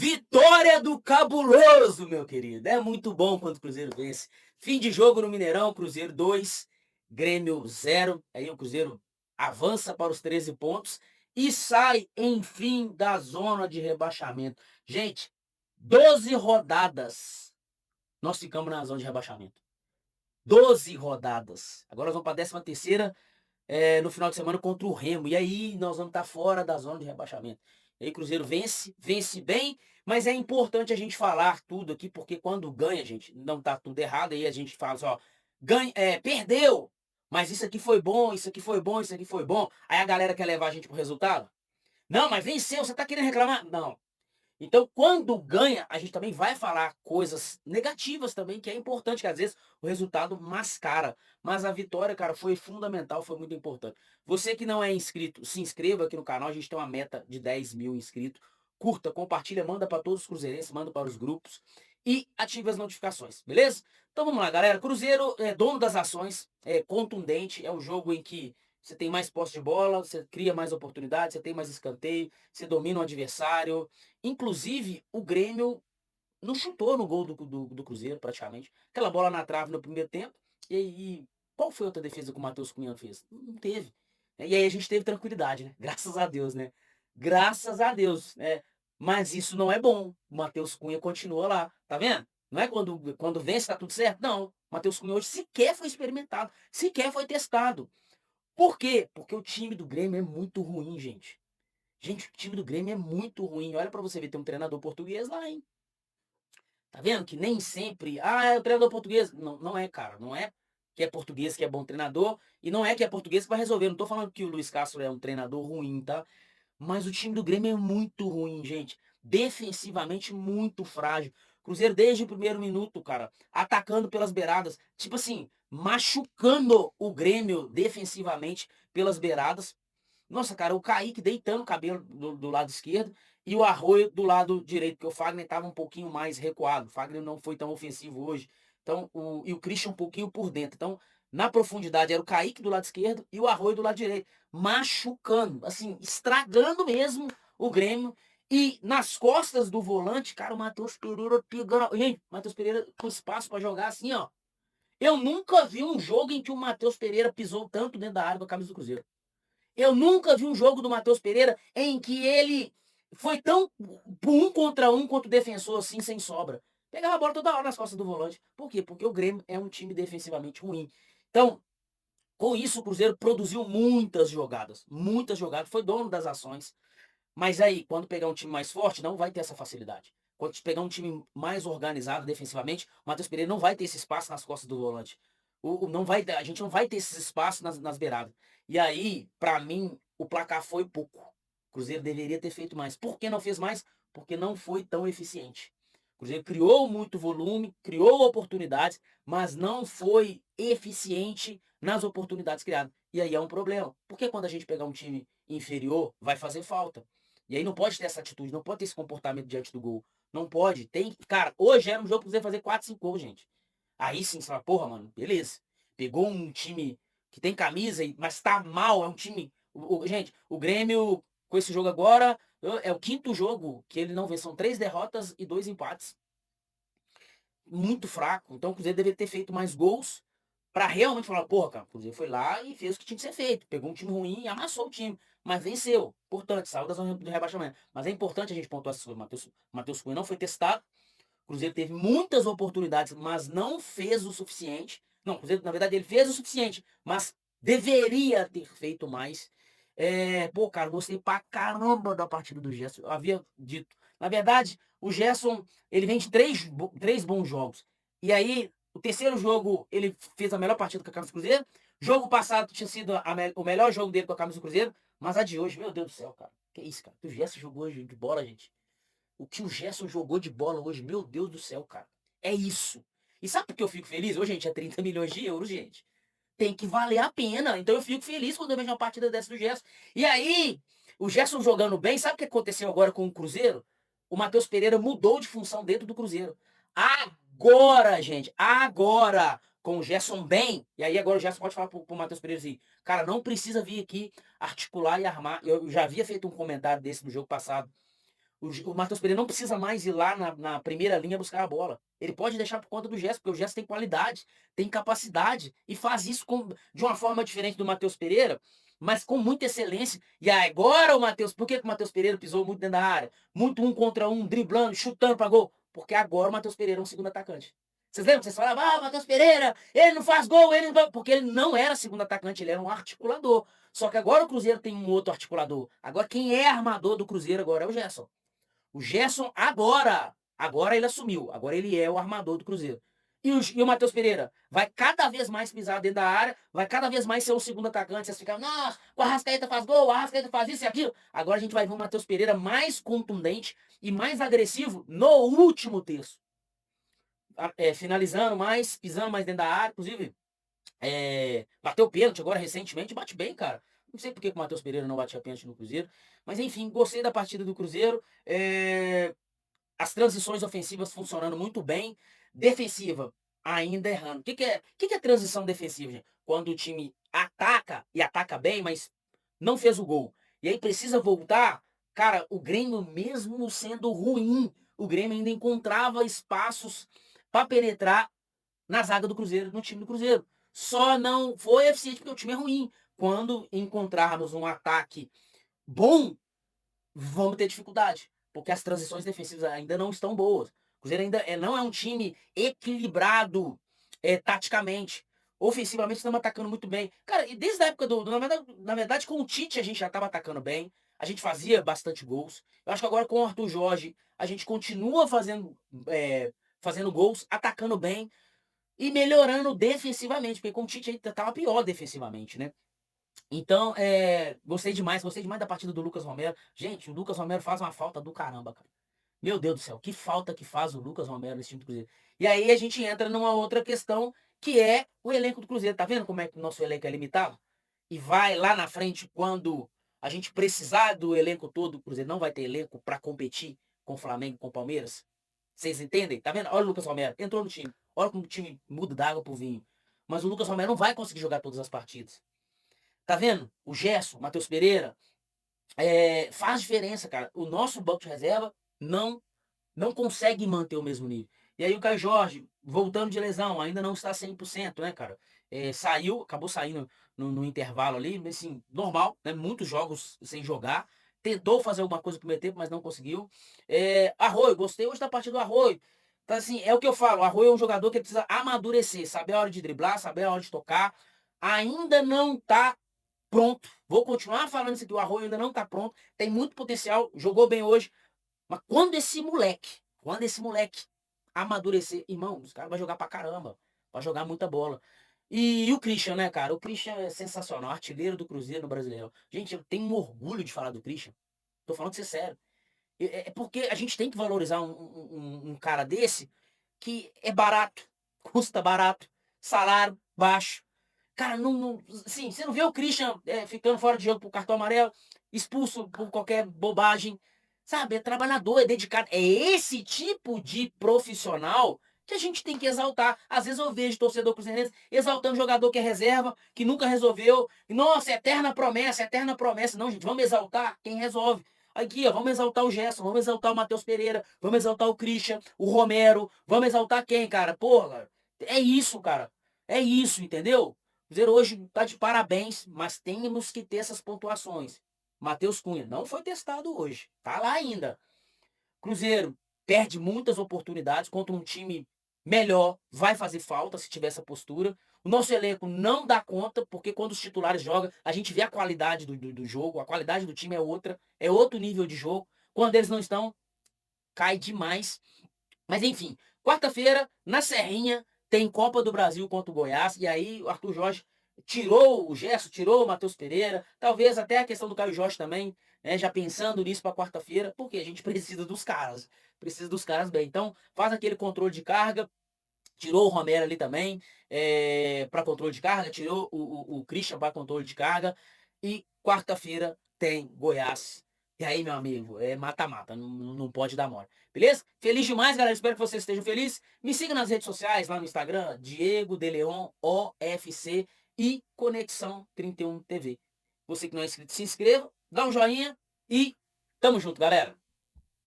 Vitória do Cabuloso, meu querido. É muito bom quando o Cruzeiro vence. Fim de jogo no Mineirão, Cruzeiro 2, Grêmio 0. Aí o Cruzeiro avança para os 13 pontos e sai, enfim, da zona de rebaixamento. Gente, 12 rodadas nós ficamos na zona de rebaixamento. 12 rodadas. Agora nós vamos para a 13ª no final de semana contra o Remo. E aí nós vamos estar fora da zona de rebaixamento. E aí o Cruzeiro vence bem, mas é importante a gente falar tudo aqui, porque quando ganha, gente, não tá tudo errado, aí a gente fala assim, ó, ganha, perdeu, mas isso aqui foi bom, isso aqui foi bom, isso aqui foi bom. Aí a galera quer levar a gente pro resultado. Não, mas venceu, você tá querendo reclamar? Não. Então, quando ganha, a gente também vai falar coisas negativas também, que é importante, que às vezes o resultado mascara. Mas a vitória, cara, foi fundamental, foi muito importante. Você que não é inscrito, se inscreva aqui no canal, a gente tem uma meta de 10 mil inscritos. Curta, compartilha, manda para todos os cruzeirenses, manda para os grupos e ative as notificações, beleza? Então vamos lá, galera. Cruzeiro é dono das ações, é contundente, é o jogo em que você tem mais posse de bola, você cria mais oportunidades, você tem mais escanteio, você domina o adversário. Inclusive, o Grêmio não chutou no gol do Cruzeiro, praticamente. Aquela bola na trave no primeiro tempo. E qual foi a outra defesa que o Matheus Cunha fez? Não teve. E aí a gente teve tranquilidade, né? Graças a Deus, né? Graças a Deus. Mas isso não é bom. O Matheus Cunha continua lá. Tá vendo? Não é quando vence tá tudo certo. Não. O Matheus Cunha hoje sequer foi experimentado. Sequer foi testado. Por quê? Porque o time do Grêmio é muito ruim, gente. Gente, o time do Grêmio é muito ruim. Olha pra você ver, tem um treinador português lá, hein? Tá vendo que nem sempre, é o treinador português. Não, não é, cara. Não é que é português que é bom treinador e não é que é português que vai resolver. Não tô falando que o Luiz Castro é um treinador ruim, tá? Mas o time do Grêmio é muito ruim, gente. Defensivamente muito frágil. Cruzeiro desde o primeiro minuto, cara, atacando pelas beiradas, tipo assim, machucando o Grêmio defensivamente pelas beiradas. Nossa, cara, o Kaique deitando o cabelo do lado esquerdo e o Arroio do lado direito, porque o Fagner estava um pouquinho mais recuado. O Fagner não foi tão ofensivo hoje. Então, e o Christian um pouquinho por dentro. Então, na profundidade era o Kaique do lado esquerdo e o Arroio do lado direito. Machucando, assim, estragando mesmo o Grêmio. E nas costas do volante, cara, o Matheus Pereira pegando. Gente, Matheus Pereira com espaço para jogar assim, ó. Eu nunca vi um jogo em que o Matheus Pereira pisou tanto dentro da área com a camisa do Cruzeiro. Eu nunca vi um jogo do Matheus Pereira em que ele foi tão um contra o defensor assim, sem sobra. Pegava a bola toda hora nas costas do volante. Por quê? Porque o Grêmio é um time defensivamente ruim. Então, com isso, o Cruzeiro produziu muitas jogadas, foi dono das ações. Mas aí, quando pegar um time mais forte, não vai ter essa facilidade. Quando pegar um time mais organizado defensivamente, o Matheus Pereira não vai ter esse espaço nas costas do volante. Não vai, a gente não vai ter esse espaço nas beiradas. E aí, pra mim, o placar foi pouco. O Cruzeiro deveria ter feito mais. Por que não fez mais? Porque não foi tão eficiente. O Cruzeiro criou muito volume, criou oportunidades, mas não foi eficiente nas oportunidades criadas. E aí é um problema. Porque quando a gente pegar um time inferior, vai fazer falta. E aí não pode ter essa atitude, não pode ter esse comportamento diante do gol. Não pode. Tem, cara, hoje era um jogo pra você fazer 4, 5 gols, gente. Aí sim, você fala, porra, mano, beleza. Pegou um time que tem camisa, mas tá mal, é um time. Gente, o Grêmio, com esse jogo agora, é o quinto jogo que ele não vê. São 3 derrotas e 2 empates. Muito fraco. Então o Cruzeiro deveria ter feito mais gols pra realmente falar, porra, cara, o Cruzeiro foi lá e fez o que tinha que ser feito. Pegou um time ruim e amassou o time. Mas venceu. Importante, saiu da zona do rebaixamento. Mas é importante a gente pontuar isso. O Matheus Cunha não foi testado. O Cruzeiro teve muitas oportunidades, mas não fez o suficiente. Não, o Cruzeiro, na verdade, ele fez o suficiente, mas deveria ter feito mais. Pô, cara, gostei pra caramba da partida do Gerson. Eu havia dito. Na verdade, o Gerson, ele vem de três bons jogos. E aí, o terceiro jogo, ele fez a melhor partida com a camisa do Cruzeiro. Jogo passado tinha sido o melhor jogo dele com a camisa do Cruzeiro. Mas a de hoje, meu Deus do céu, cara. Que isso, cara? O Gerson jogou hoje de bola, gente. O que o Gerson jogou de bola hoje, meu Deus do céu, cara. É isso. E sabe por que eu fico feliz? Hoje, gente, é 30 milhões de euros, gente. Tem que valer a pena. Então eu fico feliz quando eu vejo uma partida dessa do Gerson. E aí, o Gerson jogando bem, sabe o que aconteceu agora com o Cruzeiro? O Matheus Pereira mudou de função dentro do Cruzeiro. Agora, gente, agora, com o Gerson bem, e aí agora o Gerson pode falar pro Matheus Pereira assim, cara, não precisa vir aqui articular e armar. Eu já havia feito um comentário desse no jogo passado. O Matheus Pereira não precisa mais ir lá na primeira linha buscar a bola. Ele pode deixar por conta do Gerson, porque o Gerson tem qualidade, tem capacidade e faz isso de uma forma diferente do Matheus Pereira, mas com muita excelência. E agora o Matheus, por que o Matheus Pereira pisou muito dentro da área? Muito um contra um, driblando, chutando para gol. Porque agora o Matheus Pereira é um segundo atacante. Vocês lembram que vocês falavam, o Matheus Pereira, ele não faz gol, ele não... Porque ele não era segundo atacante, ele era um articulador. Só que agora o Cruzeiro tem um outro articulador. Agora quem é armador do Cruzeiro agora é o Gerson. O Gerson agora ele assumiu, agora ele é o armador do Cruzeiro. E o Matheus Pereira vai cada vez mais pisar dentro da área, vai cada vez mais ser o segundo atacante. Vocês ficam, nossa, o Arrascaeta faz gol, o Arrascaeta faz isso e aquilo. Agora a gente vai ver o Matheus Pereira mais contundente e mais agressivo no último terço. Finalizando mais, pisando mais dentro da área, inclusive bateu pênalti agora recentemente, bate bem, cara. Não sei por que o Matheus Pereira não batia pênalti no Cruzeiro. Mas enfim, gostei da partida do Cruzeiro. As transições ofensivas funcionando muito bem. Defensiva, ainda errando. O que é transição defensiva, gente? Quando o time ataca, e ataca bem, mas não fez o gol. E aí precisa voltar. Cara, o Grêmio, mesmo sendo ruim, o Grêmio ainda encontrava espaços para penetrar na zaga do Cruzeiro, no time do Cruzeiro. Só não foi eficiente porque o time é ruim. Quando encontrarmos um ataque bom, vamos ter dificuldade. Porque as transições defensivas ainda não estão boas. O Cruzeiro ainda não é um time equilibrado taticamente. Ofensivamente estamos atacando muito bem. Cara, e desde a época na verdade, com o Tite a gente já estava atacando bem. A gente fazia bastante gols. Eu acho que agora com o Arthur Jorge a gente continua fazendo gols, atacando bem e melhorando defensivamente, porque com o Tite ainda estava pior defensivamente, né? Então, gostei demais da partida do Lucas Romero. Gente, o Lucas Romero faz uma falta do caramba, cara. Meu Deus do céu, que falta que faz o Lucas Romero nesse time do Cruzeiro. E aí a gente entra numa outra questão, que é o elenco do Cruzeiro. Tá vendo como é que o nosso elenco é limitado? E vai lá na frente, quando a gente precisar do elenco todo, o Cruzeiro não vai ter elenco para competir com o Flamengo, com o Palmeiras. Vocês entendem? Tá vendo? Olha o Lucas Romero, entrou no time. Olha como o time muda da água pro vinho. Mas o Lucas Romero não vai conseguir jogar todas as partidas. Tá vendo? O Gerson, o Matheus Pereira, faz diferença, cara. O nosso banco de reserva não consegue manter o mesmo nível. E aí o Caio Jorge, voltando de lesão, ainda não está 100%, né, cara? Acabou saindo no intervalo ali, mas assim, normal, né? Muitos jogos sem jogar. Tentou fazer alguma coisa pro meio tempo, mas não conseguiu. Arroio, gostei hoje da partida do Arroio. Então, assim, é o que eu falo, o Arroio é um jogador que precisa amadurecer, saber a hora de driblar, saber a hora de tocar. Ainda não tá pronto. Vou continuar falando isso aqui, o Arroio ainda não tá pronto. Tem muito potencial, jogou bem hoje. Mas quando esse moleque amadurecer, irmão, os caras vão jogar pra caramba. Vai jogar muita bola. E o Christian, né, cara? O Christian é sensacional, artilheiro do Cruzeiro no Brasileiro. Gente, eu tenho um orgulho de falar do Christian. Tô falando de ser sério. É porque a gente tem que valorizar um cara desse que é barato, custa barato, salário baixo. Cara, assim, você não vê o Christian ficando fora de jogo por cartão amarelo, expulso por qualquer bobagem. Sabe, é trabalhador, é dedicado. É esse tipo de profissional que a gente tem que exaltar. Às vezes eu vejo torcedor cruzeirense exaltando jogador que é reserva, que nunca resolveu. Nossa, eterna promessa, eterna promessa. Não, gente, vamos exaltar quem resolve. Aqui, ó, vamos exaltar o Gerson, vamos exaltar o Matheus Pereira, vamos exaltar o Christian, o Romero, vamos exaltar quem, cara? Porra, é isso, cara. É isso, entendeu? O Cruzeiro hoje tá de parabéns, mas temos que ter essas pontuações. Matheus Cunha não foi testado hoje. Tá lá ainda. Cruzeiro perde muitas oportunidades contra um time melhor. Vai fazer falta se tiver essa postura. O nosso elenco não dá conta, porque quando os titulares jogam, a gente vê a qualidade do jogo. A qualidade do time é outra. É outro nível de jogo. Quando eles não estão, cai demais. Mas enfim, quarta-feira, na Serrinha, tem Copa do Brasil contra o Goiás. E aí o Arthur Jorge tirou o Gerson, tirou o Matheus Pereira. Talvez até a questão do Caio Jorge também, né, já pensando nisso para quarta-feira, porque a gente precisa dos caras. Precisa dos caras bem. Então, faz aquele controle de carga. Tirou o Romero ali também para controle de carga. Tirou o Christian para controle de carga. E quarta-feira tem Goiás. E aí, meu amigo, é mata-mata, não pode dar mole. Beleza? Feliz demais, galera. Espero que vocês estejam felizes. Me siga nas redes sociais, lá no Instagram, Diego de Leon OFC e Conexão 31 TV. Você que não é inscrito, se inscreva, dá um joinha e tamo junto, galera.